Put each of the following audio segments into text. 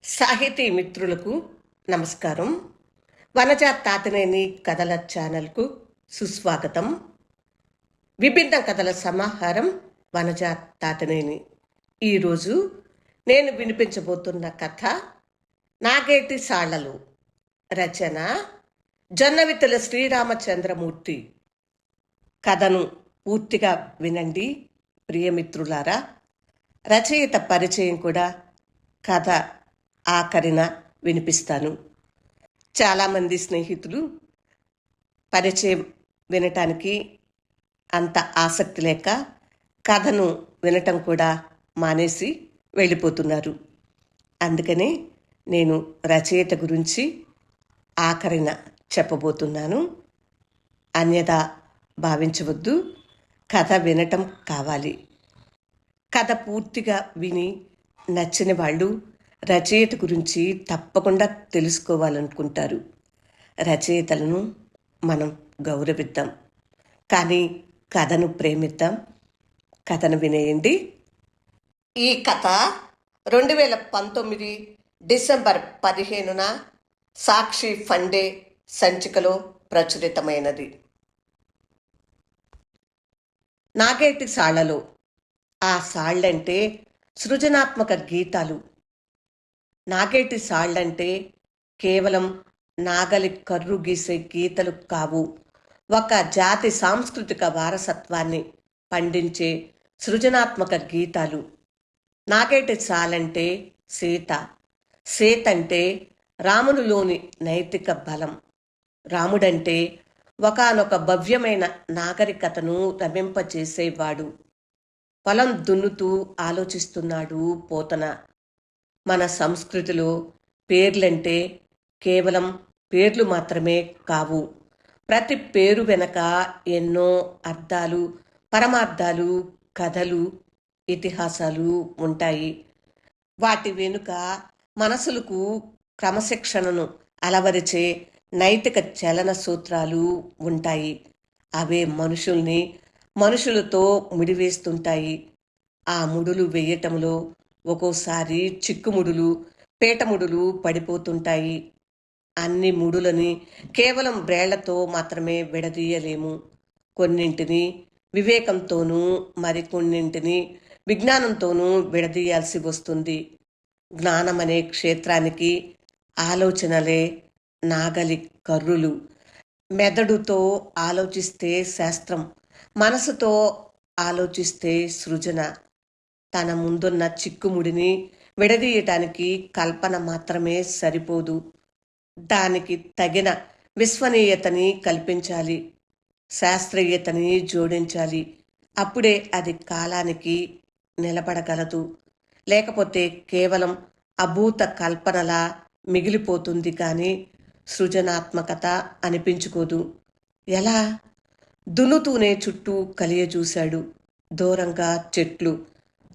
సాహితీ మిత్రులకు నమస్కారం. వనజ తాతినేని కథల ఛానల్కు సుస్వాగతం. విభిన్న కథల సమాహారం వనజ తాతినేని. ఈరోజు నేను వినిపించబోతున్న కథ నాగేటి సాళ్లలు. రచన జొన్నవిత్తుల శ్రీరామచంద్రమూర్తి. కథను పూర్తిగా వినండి ప్రియమిత్రులారా. రచయిత పరిచయం కూడా కథ ఆఖరిన వినిపిస్తాను. చాలామంది స్నేహితులు పరిచయం వినటానికి అంత ఆసక్తి లేక కథను వినటం కూడా మానేసి వెళ్ళిపోతున్నారు. అందుకనే నేను రచయిత గురించి ఆఖరిన చెప్పబోతున్నాను. అన్యదా భావించవద్దు. కథ వినటం కావాలి. కథ పూర్తిగా విని నచ్చిన వాళ్ళు రచయిత గురించి తప్పకుండా తెలుసుకోవాలనుకుంటారు. రచయితలను మనం గౌరవిద్దాం, కానీ కథను ప్రేమిద్దాం. కథను వినేయండి. ఈ కథ 2019 డిసెంబర్ 15న సాక్షి ఫండే సంచికలో ప్రచురితమైనది. నాగేటి సాళ్లలో. ఆ సాళ్లంటే సృజనాత్మక గీతాలు. నాగేటి సాళ్లంటే కేవలం నాగలి కర్రు గీసే గీతలు కావు. ఒక జాతి సాంస్కృతిక వారసత్వాన్ని పండించే సృజనాత్మక గీతాలు. నాగేటి సాలంటే సీత. సీతంటే రామునిలోని నైతిక బలం. రాముడంటే ఒకానొక భవ్యమైన నాగరికతను రమింపచేసేవాడు. పొలం దున్నుతూ ఆలోచిస్తున్నాడు పోతన. మన సంస్కృతిలో పేర్లంటే కేవలం పేర్లు మాత్రమే కావు. ప్రతి పేరు వెనక ఎన్నో అర్థాలు, పరమార్థాలు, కథలు, ఇతిహాసాలు ఉంటాయి. వాటి వెనుక మనసులకు క్రమశిక్షణను అలవరిచే నైతిక చలన సూత్రాలు ఉంటాయి. అవే మనుషుల్ని మనుషులతో ముడివేస్తుంటాయి. ఆ ముడులు వేయటంలో ఒక్కోసారి చిక్కుముడులు, పీటముడులు పడిపోతుంటాయి. అన్ని ముడులని కేవలం బ్రేళ్లతో మాత్రమే విడదీయలేము. కొన్నింటిని వివేకంతోనూ, మరికొన్నింటిని విజ్ఞానంతోనూ విడదీయాల్సి వస్తుంది. జ్ఞానమనే క్షేత్రానికి ఆలోచనలే నాగలి కర్రులు. మెదడుతో ఆలోచిస్తే శాస్త్రం, మనసుతో ఆలోచిస్తే సృజన. తన ముందున్న చిక్కుముడిని విడదీయటానికి కల్పన మాత్రమే సరిపోదు. దానికి తగిన విశ్వనీయతని కల్పించాలి, శాస్త్రీయతని జోడించాలి. అప్పుడే అది కాలానికి నిలబడగలదు. లేకపోతే కేవలం అభూత కల్పనలా మిగిలిపోతుంది, కానీ సృజనాత్మకత అనిపించుకోదు. ఎలా? దున్నుతూనే చుట్టూ కలియజూశాడు. దూరంగా చెట్లు.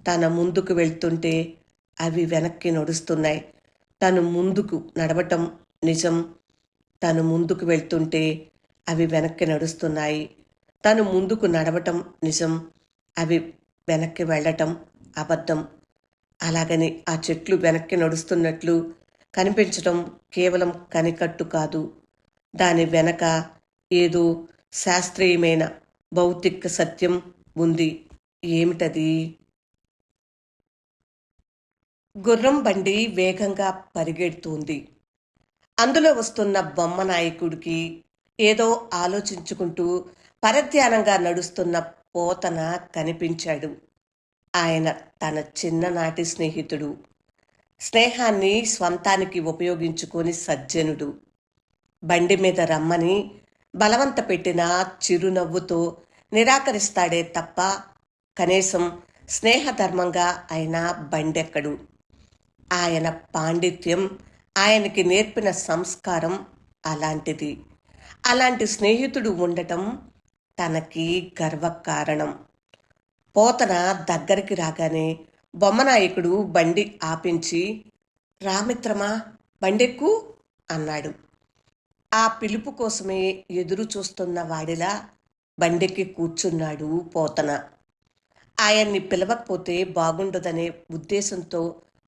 తన ముందుకు వెళ్తుంటే అవి వెనక్కి నడుస్తున్నాయి. తను ముందుకు నడవటం నిజం. తను ముందుకు వెళ్తుంటే అవి వెనక్కి నడుస్తున్నాయి. తను ముందుకు నడవటం నిజం. అవి వెనక్కి వెళ్ళటం అబద్ధం. అలాగని ఆ చెట్లు వెనక్కి నడుస్తున్నట్లు కనిపించటం కేవలం కనికట్టు కాదు. దాని వెనక ఏదో శాస్త్రీయమైన భౌతిక సత్యం ఉంది. ఏమిటది? గుర్రం బండి వేగంగా పరిగెడుతోంది. అందులో వస్తున్న బొమ్మ నాయకుడికి ఏదో ఆలోచించుకుంటూ పరధ్యానంగా నడుస్తున్న పోతన కనిపించాడు. ఆయన తన చిన్ననాటి స్నేహితుడు. స్నేహాన్ని స్వంతానికి ఉపయోగించుకొని సజ్జనుడు. బండి మీద రమ్మని బలవంత పెట్టిన చిరునవ్వుతో నిరాకరిస్తాడే తప్ప కనీసం స్నేహధర్మంగా ఆయన బండెక్కడు. ఆయన పాండిత్యం, ఆయనకి నేర్పిన సంస్కారం అలాంటిది. అలాంటి స్నేహితుడు ఉండటం తనకి గర్వకారణం. పోతన దగ్గరికి రాగానే బొమ్మనాయకుడు బండి ఆపించి, రామిత్రమా, బండెక్కు అన్నాడు. ఆ పిలుపు కోసమే ఎదురు చూస్తున్న వాడిలా బండెక్కి కూర్చున్నాడు పోతన. ఆయన్ని పిలవకపోతే బాగుండదనే ఉద్దేశంతో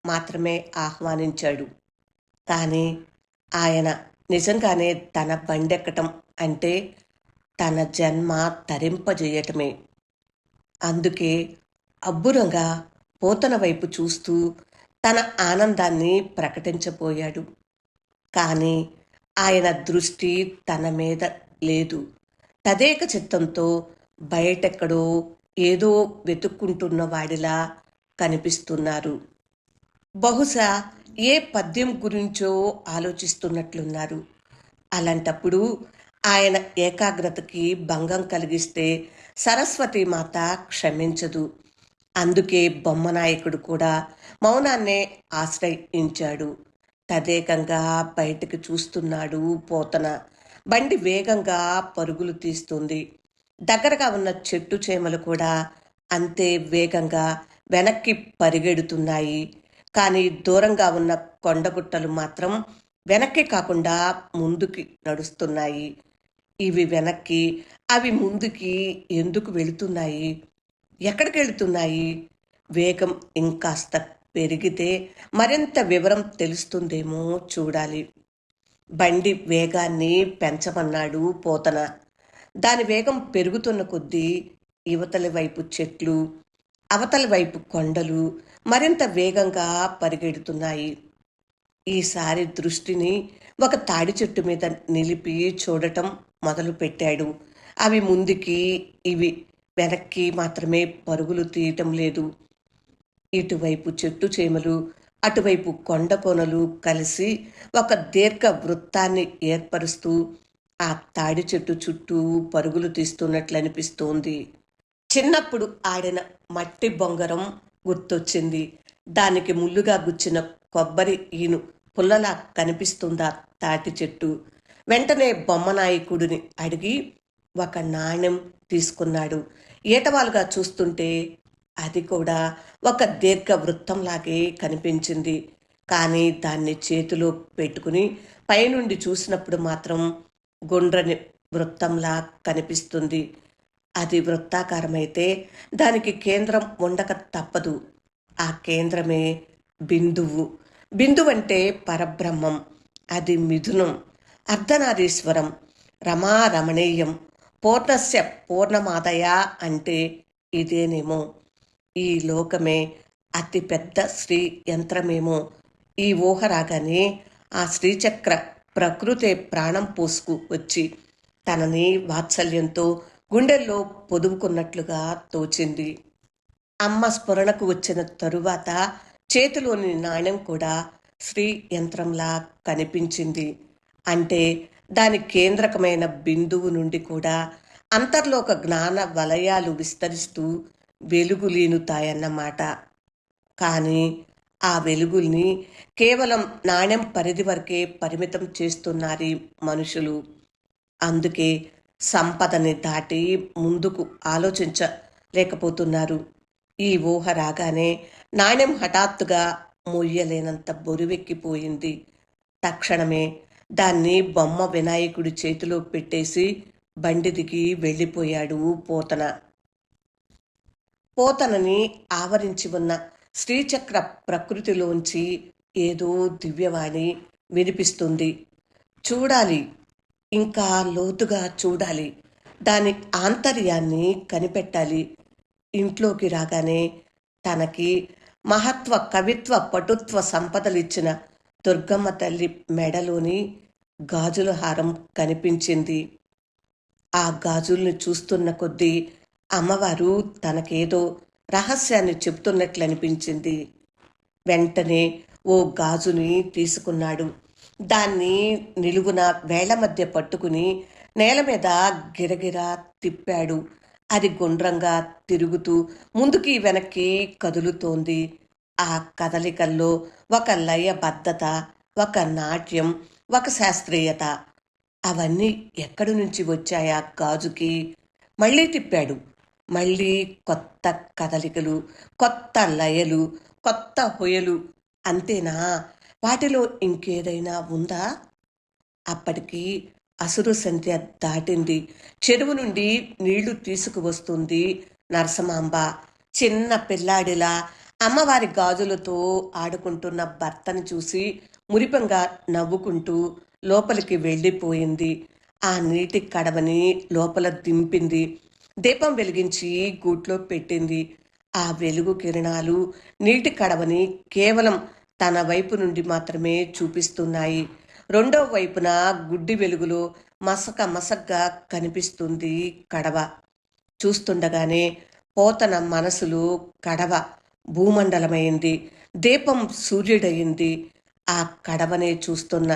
మాత్రమే ఆహ్వానించాడు. కానీ ఆయన నిజంగానే తన బండెక్కటం అంటే తన జన్మ తరింపజేయటమే. అందుకే అబ్బురంగా పోతన వైపు చూస్తూ తన ఆనందాన్ని ప్రకటించబోయాడు. కానీ ఆయన దృష్టి తన మీద లేదు. తదేక చిత్తంతో బయటెక్కడో ఏదో వెతుక్కుంటున్న వాడిలా కనిపిస్తున్నారు. బహుశా ఏ పద్యం గురించో ఆలోచిస్తున్నట్లున్నారు. అలాంటప్పుడు ఆయన ఏకాగ్రతకి భంగం కలిగిస్తే సరస్వతీమాత క్షమించదు. అందుకే బొమ్మనాయకుడు కూడా మౌనాన్నే ఆశ్రయించాడు. తదేకంగా బయటికి చూస్తున్నాడు పోతన. బండి వేగంగా పరుగులు తీస్తుంది. దగ్గరగా ఉన్న చెట్టు చేమలు కూడా అంతే వేగంగా వెనక్కి పరిగెడుతున్నాయి. కానీ దూరంగా ఉన్న కొండగుట్టలు మాత్రం వెనక్కి కాకుండా ముందుకి నడుస్తున్నాయి. ఇవి వెనక్కి, అవి ముందుకి ఎందుకు వెళుతున్నాయి? ఎక్కడికి వెళుతున్నాయి? వేగం ఇంకాస్త పెరిగితే మరింత వివరం తెలుస్తుందేమో చూడాలి. బండి వేగాన్ని పెంచమన్నాడు పోతన. దాని వేగం పెరుగుతున్న కొద్దీ ఇవతలి వైపు చెట్లు, అవతలి వైపు కొండలు మరింత వేగంగా పరిగెడుతున్నాయి. ఈసారి దృష్టిని ఒక తాడి చెట్టు మీద నిలిపి చూడటం మొదలుపెట్టాడు. అవి ముందుకి, ఇవి వెనక్కి మాత్రమే పరుగులు తీయటం లేదు. ఇటువైపు చెట్టు చేమలు, అటువైపు కొండ కొనలు కలిసి ఒక దీర్ఘ వృత్తాన్ని ఏర్పరుస్తూ ఆ తాడి చెట్టు చుట్టూ పరుగులు తీస్తున్నట్లు అనిపిస్తోంది. చిన్నప్పుడు ఆడిన మట్టి బొంగరం గుర్తొచ్చింది. దానికి ముల్లుగా గుచ్చిన కొబ్బరి ఈను పుల్లలా కనిపిస్తుందా తాటి చెట్టు. వెంటనే బొమ్మనాయకుడిని అడిగి ఒక నాణెం తీసుకున్నాడు. ఏటవాలుగా చూస్తుంటే అది కూడా ఒక దీర్ఘ వృత్తంలాగే కనిపించింది. కానీ దాన్ని చేతిలో పెట్టుకుని పైనుండి చూసినప్పుడు మాత్రం గుండ్రని వృత్తంలా కనిపిస్తుంది. అది వృత్తాకారమైతే దానికి కేంద్రం ఉండక తప్పదు. ఆ కేంద్రమే బిందువు. బిందువంటే పరబ్రహ్మం. అది మిథునం, అర్ధనారీశ్వరం, రమారమణీయం, పూర్ణస్య పూర్ణమాదయ అంటే ఇదేనేమో. ఈ లోకమే అతిపెద్ద శ్రీ యంత్రమేమో. ఈ ఊహ రాగానే ఆ శ్రీచక్ర ప్రకృతే ప్రాణం పోసుకు వచ్చి తనని వాత్సల్యంతో గుండెల్లో పొదువుకున్నట్లుగా తోచింది. అమ్మ స్ఫురణకు వచ్చిన తరువాత చేతిలోని నాణ్యం కూడా శ్రీ యంత్రంలా కనిపించింది. అంటే దాని కేంద్రకమైన బిందువు నుండి కూడా అంతర్లోక జ్ఞాన వలయాలు విస్తరిస్తూ వెలుగులీనుతాయన్నమాట. కానీ ఆ వెలుగుల్ని కేవలం నాణ్యం పరిధి వరకే పరిమితం చేస్తున్నారు మనుషులు. అందుకే సంపదని దాటి ముందుకు ఆలోచించలేకపోతున్నారు. ఈ ఊహ రాగానే నాణ్యం హఠాత్తుగా మొయ్యలేనంత బరువెక్కిపోయింది. తక్షణమే దాన్ని బొమ్మ వినాయకుడి చేతిలో పెట్టేసి బండి దిగి వెళ్ళిపోయాడు పోతన. పోతనని ఆవరించి ఉన్న శ్రీచక్ర ప్రకృతిలోంచి ఏదో దివ్యవాణి వినిపిస్తుంది. చూడాలి, ఇంకా లోతుగా చూడాలి, దాని ఆంతర్యాన్ని కనిపెట్టాలి. ఇంట్లోకి రాగానే తనకి మహత్వ, కవిత్వ, పటుత్వ సంపదలిచ్చిన దుర్గమ్మ తల్లి మెడలోని గాజుల హారం కనిపించింది. ఆ గాజుల్ని చూస్తున్న కొద్దీ అమ్మవారు తనకేదో రహస్యాన్ని చెబుతున్నట్లు అనిపించింది. వెంటనే ఓ గాజుని తీసుకున్నాడు. దాన్ని నిలువున వేళ్ల మధ్య పట్టుకుని నేల మీద గిరగిరా తిప్పాడు. అది గుండ్రంగా తిరుగుతూ ముందుకి వెనక్కి కదులుతోంది. ఆ కదలికల్లో ఒక లయబద్ధత, ఒక నాట్యం, ఒక శాస్త్రీయత. అవన్నీ ఎక్కడి నుంచి వచ్చాయా గాజుకి? మళ్ళీ తిప్పాడు. మళ్ళీ కొత్త కదలికలు, కొత్త లయలు, కొత్త హొయలు. అంతేనా? వాటిలో ఇంకేదైనా ఉందా? అప్పటికి అసురు సంధ్య దాటింది. చెరువు నుండి నీళ్లు తీసుకువస్తుంది నరసమాంబ. చిన్న పిల్లాడిలా అమ్మవారి గాజులతో ఆడుకుంటున్న భర్తని చూసి మురిపంగా నవ్వుకుంటూ లోపలికి వెళ్ళిపోయింది. ఆ నీటి కడవని లోపల దింపింది. దీపం వెలిగించి గూట్లో పెట్టింది. ఆ వెలుగు కిరణాలు నీటి కడవని కేవలం తన వైపు నుండి మాత్రమే చూపిస్తున్నాయి. రెండో వైపున గుడ్డి వెలుగులో మసక మసగ్గా కనిపిస్తుంది కడవ. చూస్తుండగానే పోతన మనసులో కడవ భూమండలమైంది. దీపం సూర్యుడయింది. ఆ కడవనే చూస్తున్న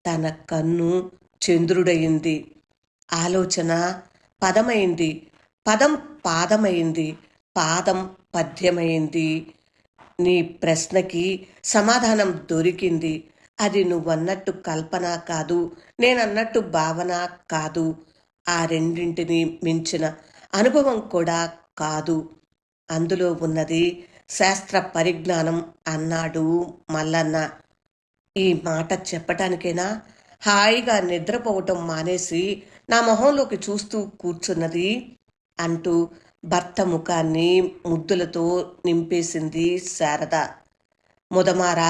తన కన్ను చంద్రుడయింది. ఆలోచన పదమైంది. పదం పాదమైంది. పాదం పద్యమైంది. నీ ప్రశ్నకి సమాధానం దొరికింది. అది నువ్వన్నట్టు కల్పన కాదు, నేనన్నట్టు భావన కాదు, ఆ రెండింటిని మించిన అనుభవం కూడా కాదు. అందులో ఉన్నది శాస్త్ర పరిజ్ఞానం అన్నాడు మల్లన్న. ఈ మాట చెప్పటానికైనా హాయిగా నిద్రపోవటం మానేసి నా మొహంలోకి చూస్తూ కూర్చున్నది అంటూ భర్త ముఖాన్ని ముద్దులతో నింపేసింది శారద. ముదమార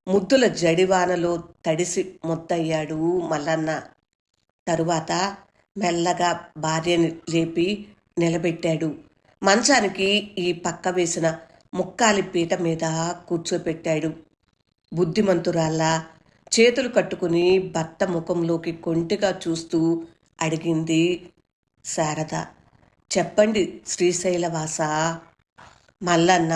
ముద్దుల జడివానలో తడిసి ముద్దయ్యాడు మల్లన్న. తరువాత మెల్లగా భార్యని లేపి నిలబెట్టాడు. మంచానికి ఈ పక్క వేసిన ముక్కాలి పీట మీద కూర్చోపెట్టాడు. బుద్ధిమంతురాల్లా చేతులు కట్టుకుని భర్త ముఖంలోకి కొంటిగా చూస్తూ అడిగింది శారద. చెప్పండి శ్రీశైలవాస. మల్లన్న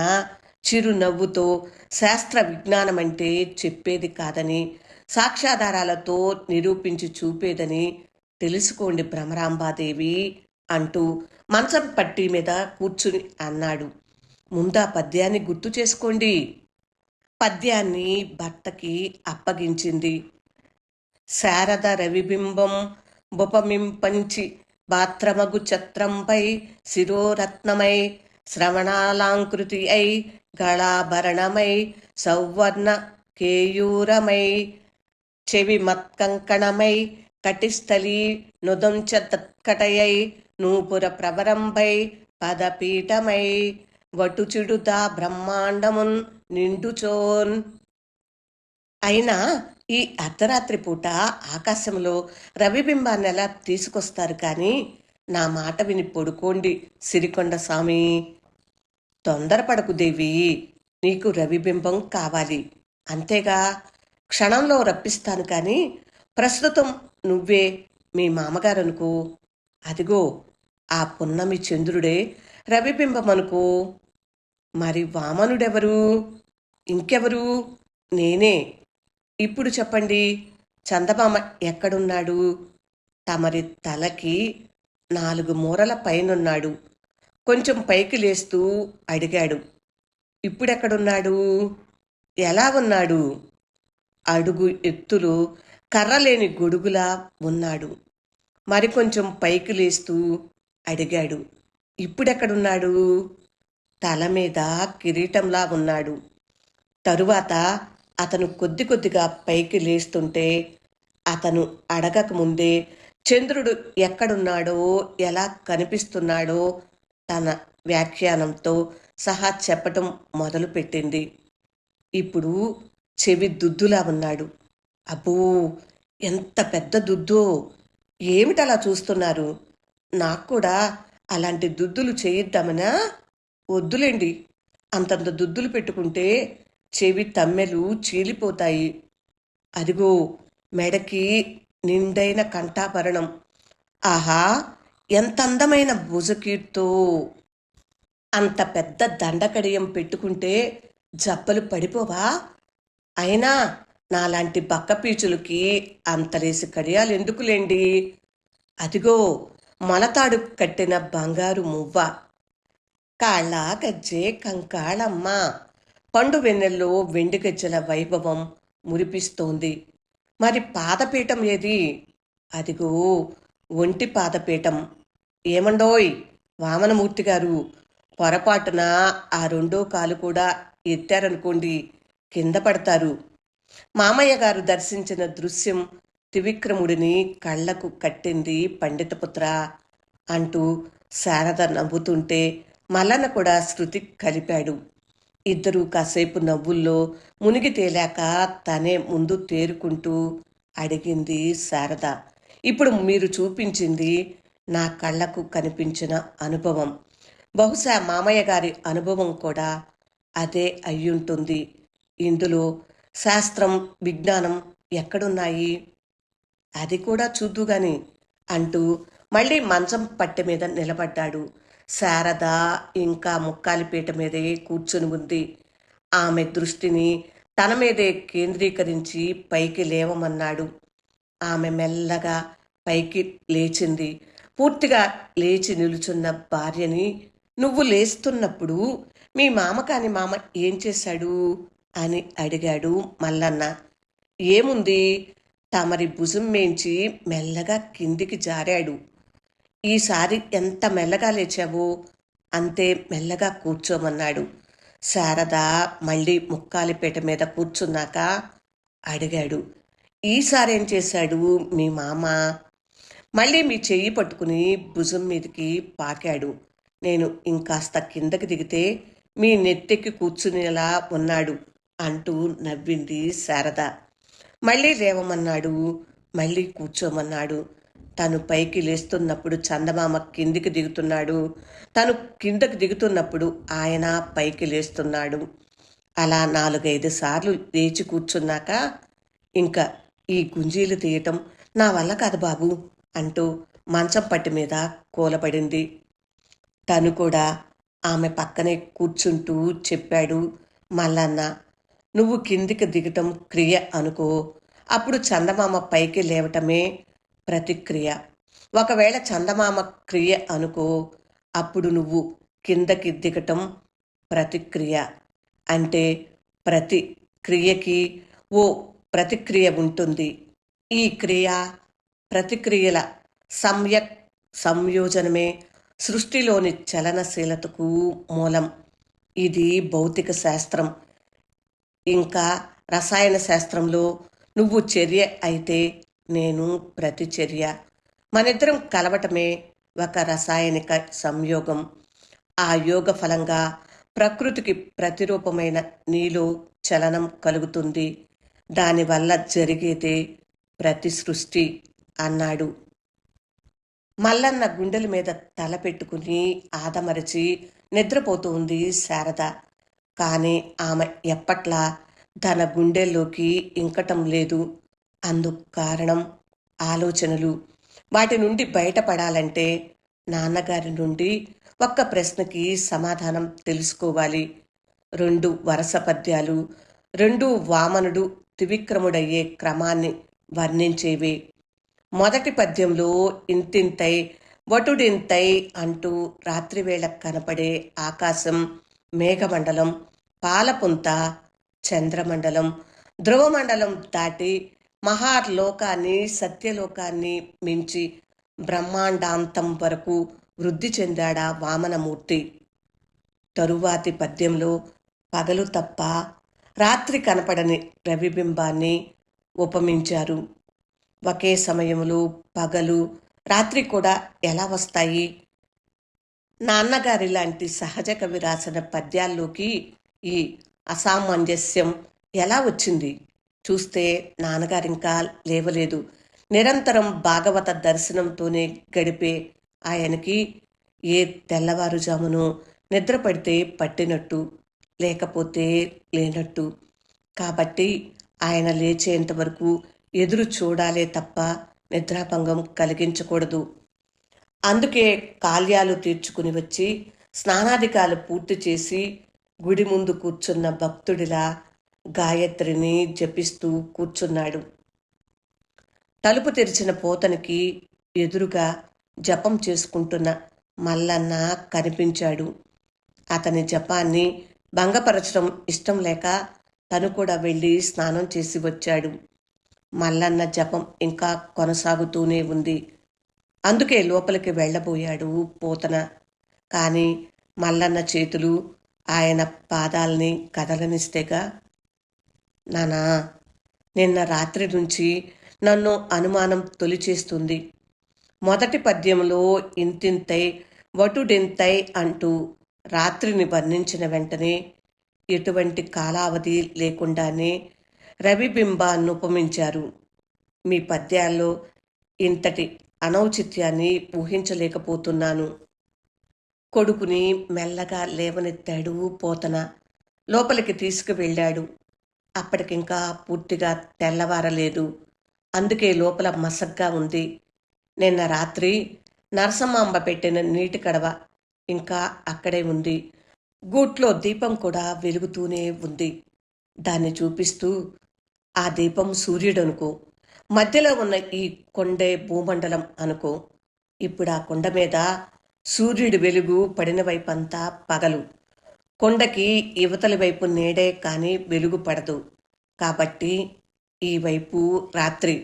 చిరునవ్వుతో శాస్త్ర విజ్ఞానమంటే చెప్పేది కాదని, సాక్ష్యాధారాలతో నిరూపించి చూపేదని తెలుసుకోండి భ్రమరాంబాదేవి అంటూ మంచం పట్టి మీద కూర్చుని అన్నాడు. ముందా పద్యాన్ని గుర్తు చేసుకోండి. పద్యాన్ని భర్తకి అప్పగించింది. శారద రవిబింబం బొపమింపంచి బాత్రమగు ఛత్రంపై శిరోరత్నమై శ్రవణాలాంకృతి అయి గళాభరణమై సౌవర్ణ కేయూరమై చెవి మత్కంకణమై కటిస్థలీ నుదంచ తత్కటయై నూపుర ప్రవరంపై పదపీఠమై వటుచిడుదా బ్రహ్మాండమున్ నిండుచోన్. అయినా ఈ అర్ధరాత్రి పూట ఆకాశంలో రవిబింబాన్ని ఎలా తీసుకొస్తారు కానీ నా మాట విని పడుకోండి సిరికొండ స్వామి. తొందరపడకు దేవి, నీకు రవిబింబం కావాలి అంతేగా, క్షణంలో రప్పిస్తాను కానీ ప్రస్తుతం నువ్వే మీ మామగారు అనుకో. అదిగో ఆ పున్నమి చంద్రుడే రవిబింబం అనుకో. మరి వామనుడెవరు? ఇంకెవరు? నేనే. ఇప్పుడు చెప్పండి, చందమామ ఎక్కడున్నాడు? తమరి తలకి 4 మూరల పైనున్నాడు. కొంచెం పైకి లేస్తూ అడిగాడు. ఇప్పుడెక్కడున్నాడు? ఎలా ఉన్నాడు? అడుగు ఎత్తులో కర్రలేని గొడుగులా ఉన్నాడు. మరికొంచెం పైకి లేస్తూ అడిగాడు. ఇప్పుడెక్కడున్నాడు? తల మీద కిరీటంలా ఉన్నాడు. తరువాత అతను కొద్ది కొద్దిగా పైకి లేస్తుంటే అతను అడగకముందే చంద్రుడు ఎక్కడున్నాడో, ఎలా కనిపిస్తున్నాడో తన వ్యాఖ్యానంతో సహా చెప్పటం మొదలుపెట్టింది. ఇప్పుడు చెవి దుద్దులా ఉన్నాడు. అబ్బో, ఎంత పెద్ద దుద్దో! ఏమిటలా చూస్తున్నారు? నాకు కూడా అలాంటి దుద్దులు చేయిద్దామనా? వద్దులేండి, అంతంత దుద్దులు పెట్టుకుంటే చెవి తమ్మెలు చీలిపోతాయి. అదిగో మెడకి నిండైన కంఠాభరణం. ఆహా, ఎంత అందమైన భుజకీర్తో! అంత పెద్ద దండకడియం పెట్టుకుంటే జబ్బలు పడిపోవా? అయినా నాలాంటి బక్కపీచులకి అంతలేసి కడియాలు ఎందుకులేండి. అదిగో మొలతాడు కట్టిన బంగారు మువ్వ. కాళ్ళ గజ్జె కంకాళమ్మ. పండు వెన్నెల్లో వెండి గజ్జల వైభవం మురిపిస్తోంది. మరి పాదపీఠం ఏది? అదిగో ఒంటి పాదపీఠం. ఏమండోయ్ వామనమూర్తి గారు, పొరపాటున ఆ 2వ కాలు కూడా ఎత్తారనుకోండి, కింద పడతారు. మామయ్య గారు దర్శించిన దృశ్యం త్రివిక్రముడిని కళ్లకు కట్టింది పండితపుత్ర అంటూ శారద నవ్వుతుంటే మల్లన్న కూడా శృతి కలిపాడు. ఇద్దరూ కాసేపు నవ్వుల్లో మునిగి తేలాక తనే ముందు తేరుకుంటూ అడిగింది శారద. ఇప్పుడు మీరు చూపించింది నా కళ్ళకు కనిపించిన అనుభవం. బహుశా మామయ్య గారి అనుభవం కూడా అదే అయ్యుంటుంది. ఇందులో శాస్త్రం, విజ్ఞానం ఎక్కడున్నాయి? అది కూడా చూద్దుగాని అంటూ మళ్ళీ మంచం పట్టె మీద నిలబడ్డాడు. శారద ఇంకా ముక్కాలిపీట మీదే కూర్చుని ఉంది. ఆమె దృష్టిని తన మీదే కేంద్రీకరించి పైకి లేవమన్నాడు. ఆమె మెల్లగా పైకి లేచింది. పూర్తిగా లేచి నిలుచున్న భార్యని, నువ్వు లేస్తున్నప్పుడు మీ మామ కాని మామ ఏం చేశాడు అని అడిగాడు మల్లన్న. ఏముంది, తమరి భుజం మేంచి మెల్లగా కిందికి జారాడు. ఈసారి ఎంత మెల్లగా లేచావో అంతే మెల్లగా కూర్చోమన్నాడు. శారద మళ్ళీ ముక్కాలిపేట మీద కూర్చున్నాక అడిగాడు, ఈసారేం చేశాడు మీ మామ? మళ్ళీ మీ చెయ్యి పట్టుకుని భుజం మీదకి పాకాడు. నేను ఇంకాస్త కిందకి దిగితే మీ నెత్తెక్కి కూర్చునేలా ఉన్నాడు అంటూ నవ్వింది శారద. మళ్ళీ లేవమన్నాడు, మళ్ళీ కూర్చోమన్నాడు. తను పైకి లేస్తున్నప్పుడు చందమామ కిందికి దిగుతున్నాడు, తను కిందకి దిగుతున్నప్పుడు ఆయన పైకి లేస్తున్నాడు. అలా 4-5 సార్లు లేచి కూర్చున్నాక, ఇంకా ఈ గుంజీలు తీయటం నా వల్ల కాదు బాబు అంటూ మంచం పట్టి మీద కూలబడింది. తను కూడా ఆమె పక్కనే కూర్చుంటూ చెప్పాడు మల్లన్న, నువ్వు కిందికి దిగటం క్రియ అనుకో, అప్పుడు చందమామ పైకి లేవటమే ప్రతిక్రియ. ఒకవేళ చందమామ క్రియ అనుకో, అప్పుడు నువ్వు కిందకి దిగటం ప్రతిక్రియ. అంటే ప్రతి క్రియకి ఓ ప్రతిక్రియ ఉంటుంది. ఈ క్రియ ప్రతిక్రియల సమ్యక్ సంయోజనమే సృష్టిలోని చలనశీలతకు మూలం. ఇది భౌతిక శాస్త్రం. ఇంకా రసాయన శాస్త్రంలో నువ్వు చర్య అయితే నేను ప్రతిచర్య. మనిద్దరం కలవటమే ఒక రసాయనిక సంయోగం. ఆ యోగ ఫలంగా ప్రకృతికి ప్రతిరూపమైన నీలో చలనం కలుగుతుంది. దానివల్ల జరిగేదే ప్రతి సృష్టి అన్నాడు. మల్లన్న గుండెల మీద తల పెట్టుకుని ఆదమరచి నిద్రపోతూ ఉంది శారద. కానీ ఆమె ఎప్పట్లా తన గుండెల్లోకి ఇంకటం లేదు. అందుకు కారణం ఆలోచనలు. వాటి నుండి బయటపడాలంటే నాన్నగారి నుండి ఒక్క ప్రశ్నకి సమాధానం తెలుసుకోవాలి. 2 వరస పద్యాలు, 2 వామనుడు త్రివిక్రముడయ్యే క్రమాన్ని వర్ణించేవే. మొదటి పద్యంలో ఇంతింతై వటుడింతై అంటూ రాత్రివేళ కనపడే ఆకాశం, మేఘమండలం, పాలపుంత, చంద్రమండలం, ధ్రువమండలం దాటి మహాలోకాన్ని, సత్యలోకాన్ని మించి బ్రహ్మాండాంతం వరకు వృద్ధి చెందాడా వామనమూర్తి. తరువాతి పద్యంలో పగలు తప్ప రాత్రి కనపడని రవిబింబాన్ని ఉపమించారు. ఒకే సమయంలో పగలు, రాత్రి కూడా ఎలా వస్తాయి? నాన్నగారి లాంటి సహజ కవి రాసిన పద్యాల్లోకి ఈ అసామంజస్యం ఎలా వచ్చింది? చూస్తే నాన్నగారింకా లేవలేదు. నిరంతరం భాగవత దర్శనంతోనే గడిపే ఆయనకి ఏ తెల్లవారుజామునో నిద్ర పడితే పట్టినట్టు, లేకపోతే లేనట్టు. కాబట్టి ఆయన లేచేంత వరకు ఎదురు చూడాలే తప్ప నిద్రాభంగం కలిగించకూడదు. అందుకే కాల్యాలు తీర్చుకుని వచ్చి స్నానాధికాలు పూర్తి చేసి గుడి ముందు కూర్చున్న భక్తుడిలా గాయత్రిని జపిస్తూ కూర్చున్నాడు. తలుపు తెరిచిన పోతనికి ఎదురుగా జపం చేసుకుంటున్న మల్లన్న కనిపించాడు. అతని జపాన్ని భంగపరచడం ఇష్టం లేక తను కూడా వెళ్ళి స్నానం చేసి వచ్చాడు. మల్లన్న జపం ఇంకా కొనసాగుతూనే ఉంది. అందుకే లోపలికి వెళ్ళబోయాడు పోతన. కానీ మల్లన్న చేతులు ఆయన పాదాల్ని కదలనిస్తేగా. నానా, నిన్న రాత్రి నుంచి నన్ను అనుమానం తొలిచేస్తుంది. మొదటి పద్యంలో ఇంతింతై వటుడెంతై అంటూ రాత్రిని వర్ణించిన వెంటనే ఎటువంటి కాలావధి లేకుండానే రవిబింబాన్ని ఉపమించారు. మీ పద్యాల్లో ఇంతటి అనౌచిత్యాన్ని ఊహించలేకపోతున్నాను. కొడుకుని మెల్లగా లేవనెత్తాడు పోతన. లోపలికి తీసుకువెళ్ళాడు. అప్పటికింకా పూర్తిగా తెల్లవారలేదు. అందుకే లోపల మసగ్గా ఉంది. నిన్న రాత్రి నరసమాంబ పెట్టిన నీటి కడవ ఇంకా అక్కడే ఉంది. గూట్లో దీపం కూడా వెలుగుతూనే ఉంది. దాన్ని చూపిస్తూ, ఆ దీపం సూర్యుడనుకో, మధ్యలో ఉన్న ఈ కొండే భూమండలం అనుకో. ఇప్పుడు ఆ కొండ మీద సూర్యుడి వెలుగు పడిన వైపంతా పగలు. కొండకి యువతలి వైపు నీడే కానీ వెలుగు పడదు. కాబట్టి ఈ వైపు రాత్రి.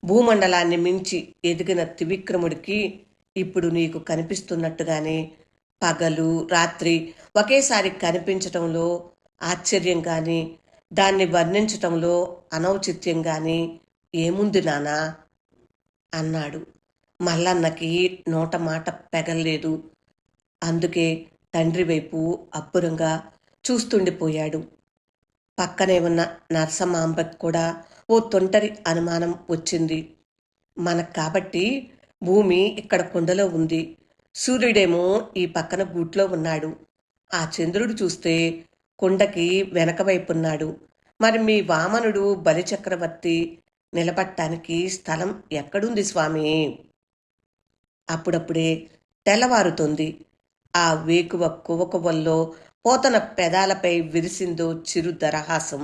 భూమండలాన్ని మించి ఎదిగిన త్రివిక్రముడికి ఇప్పుడు నీకు కనిపిస్తున్నట్టుగానే పగలు రాత్రి ఒకేసారి కనిపించటంలో ఆశ్చర్యం కానీ, దాన్ని వర్ణించటంలో అనౌచిత్యం కానీ ఏముంది నానా అన్నాడు. మల్లన్నకి నోట మాట పెగల్లేదు. అందుకే తండ్రి వైపు అబ్బురంగా చూస్తుండిపోయాడు. పక్కనే ఉన్న నరసమాంబకి కూడా ఓ తొంటరి అనుమానం వచ్చింది. మనకు కాబట్టి భూమి ఇక్కడ కొండలో ఉంది, సూర్యుడేమో ఈ పక్కన గూట్లో ఉన్నాడు. ఆ చంద్రుడు చూస్తే కొండకి వెనక వైపున్నాడు. మరి మీ వామనుడు బలిచక్రవర్తి నిలబట్టానికి స్థలం ఎక్కడుంది స్వామి? అప్పుడప్పుడే తెల్లవారుతుంది. ఆ వేకువ కువకువల్లో పోతన పెదాలపై విరిసిందో చిరు దరహాసం.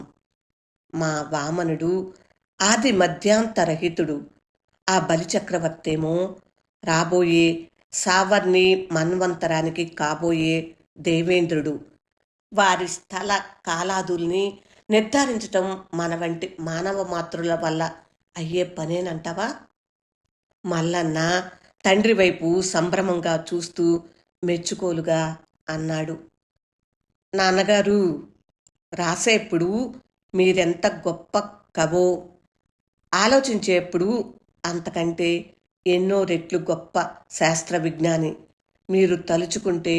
మా వామనుడు ఆది మధ్యాంతరహితుడు. ఆ బలిచక్రవర్తేమో రాబోయే సావర్ణి మన్వంతరానికి కాబోయే దేవేంద్రుడు. వారి స్థల కాలాదుల్ని నిర్ధారించటం మన వంటి మానవ మాతృల వల్ల అయ్యే పనేనంటావా? మల్లన్న తండ్రి వైపు సంభ్రమంగా చూస్తూ మెచ్చుకోలుగా అన్నాడు. నాన్నగారు, రాసేప్పుడు మీరెంత గొప్ప కవో, ఆలోచించేప్పుడు అంతకంటే ఎన్నో రెట్లు గొప్ప శాస్త్ర విజ్ఞాని. మీరు తలుచుకుంటే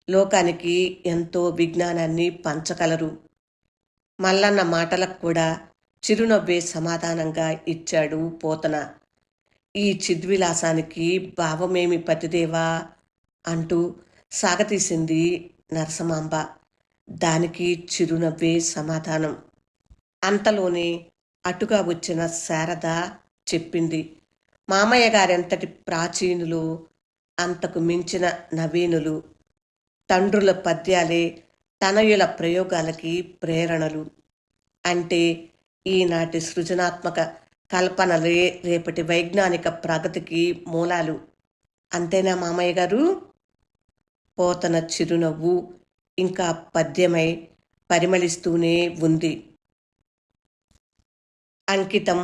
లోకానికి ఎంతో విజ్ఞానాన్ని పంచగలరు. మల్లన్న మాటలకు కూడా చిరునవ్వే సమాధానంగా ఇచ్చాడు పోతన. ఈ చిద్విలాసానికి భావమేమి పతిదేవా అంటూ సాగతీసింది నరసమాంబ. దానికి చిరునవ్వే సమాధానం. అంతలోనే అటుగా వచ్చిన శారద చెప్పింది, మామయ్య గారెంతటి ప్రాచీనులు, అంతకు మించిన నవీనులు. తండ్రుల పద్యాలే తనయుల ప్రయోగాలకి ప్రేరణలు. అంటే ఈనాటి సృజనాత్మక కల్పనలే రేపటి వైజ్ఞానిక ప్రగతికి మూలాలు. అంతేనా మామయ్య గారు? పోతన చిరునవ్వు ఇంకా పద్యమై పరిమళిస్తూనే ఉంది. అంకితం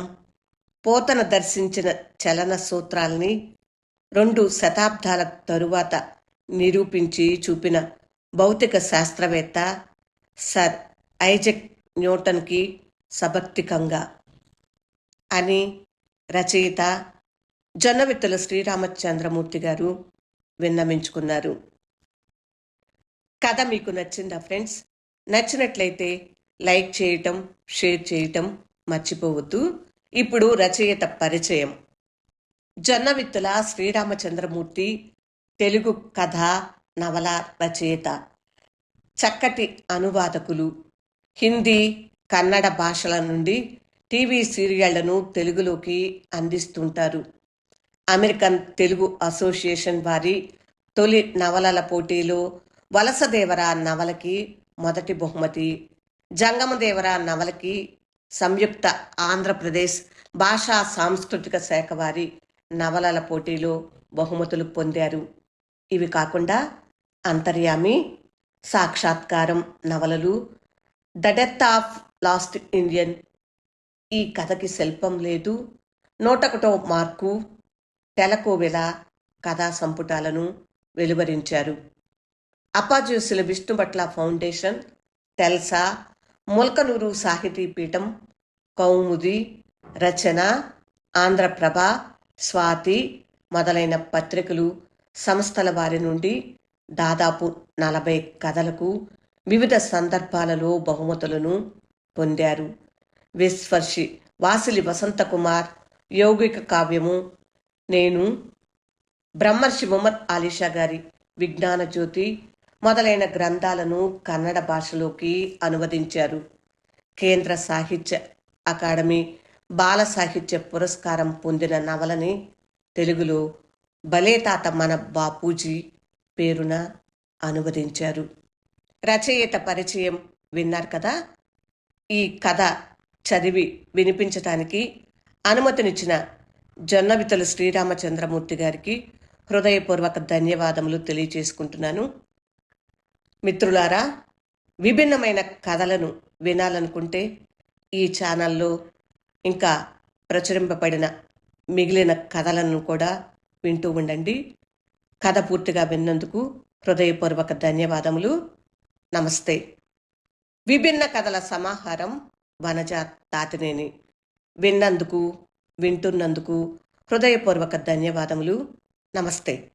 పోతన దర్శించిన చలన సూత్రాల్ని 2 శతాబ్దాల తరువాత నిరూపించి చూపిన భౌతిక శాస్త్రవేత్త సర్ ఐజక్ న్యూటన్కి సభక్తికంగా అని రచయిత జొన్నవిత్తుల శ్రీరామచంద్రమూర్తి గారు విన్నవించుకున్నారు. కథ మీకు నచ్చిందా ఫ్రెండ్స్? నచ్చినట్లయితే లైక్ చేయటం, షేర్ చేయటం మర్చిపోవద్దు. ఇప్పుడు రచయిత పరిచయం. జొన్నవిత్తుల శ్రీరామచంద్రమూర్తి తెలుగు కథ నవల రచయిత. చక్కటి అనువాదకులు. హిందీ, కన్నడ భాషల నుండి టీవీ సీరియళ్లను తెలుగులోకి అందిస్తుంటారు. అమెరికన్ తెలుగు అసోసియేషన్ వారి తొలి నవలల పోటీలో వలసదేవర నవలకి మొదటి బహుమతి, జంగమదేవర నవలకి సంయుక్త ఆంధ్రప్రదేశ్ భాషా సాంస్కృతిక శాఖ వారి నవలల పోటీలో బహుమతులు పొందారు. ఇవి కాకుండా అంతర్యామి, సాక్షాత్కారం నవలలు, the death of last Indian, ఈ కథకి శిల్పం లేదు, 101వ మార్కు, తెలకోవెల కథా సంపుటాలను వెలువరించారు. అప్పాజ్యోసుల విష్ణుభట్ల ఫౌండేషన్, తెల్సా, ముల్కనూరు సాహితీ పీఠం, కౌముది, రచన, ఆంధ్రప్రభ, స్వాతి మొదలైన పత్రికలు, సంస్థల వారి నుండి దాదాపు 40 కథలకు వివిధ సందర్భాలలో బహుమతులను పొందారు. విశ్వర్షి వాసిలి వసంతకుమార్ యౌగిక కావ్యము, నేను, బ్రహ్మర్షి ముహమ్మద్ ఆలీషా గారి విజ్ఞాన జ్యోతి మొదలైన గ్రంథాలను కన్నడ భాషలోకి అనువదించారు. కేంద్ర సాహిత్య అకాడమీ బాల సాహిత్య పురస్కారం పొందిన నవలని తెలుగులో భలే తాత మన బాపూజీ పేరున అనువదించారు. రచయిత పరిచయం విన్నారు కదా. ఈ కథ చదివి వినిపించటానికి అనుమతినిచ్చిన జొన్నవితల శ్రీరామచంద్రమూర్తి గారికి హృదయపూర్వక ధన్యవాదములు తెలియజేసుకుంటున్నాను. మిత్రులారా, విభిన్నమైన కథలను వినాలనుకుంటే ఈ ఛానల్లో ఇంకా ప్రచురింపబడిన మిగిలిన కథలను కూడా వింటూ ఉండండి. కథ పూర్తిగా విన్నందుకు హృదయపూర్వక ధన్యవాదములు. నమస్తే. విభిన్న కథల సమాహారం వనజ తాతినేని. విన్నందుకు, వింటున్నందుకు హృదయపూర్వక ధన్యవాదములు. నమస్తే.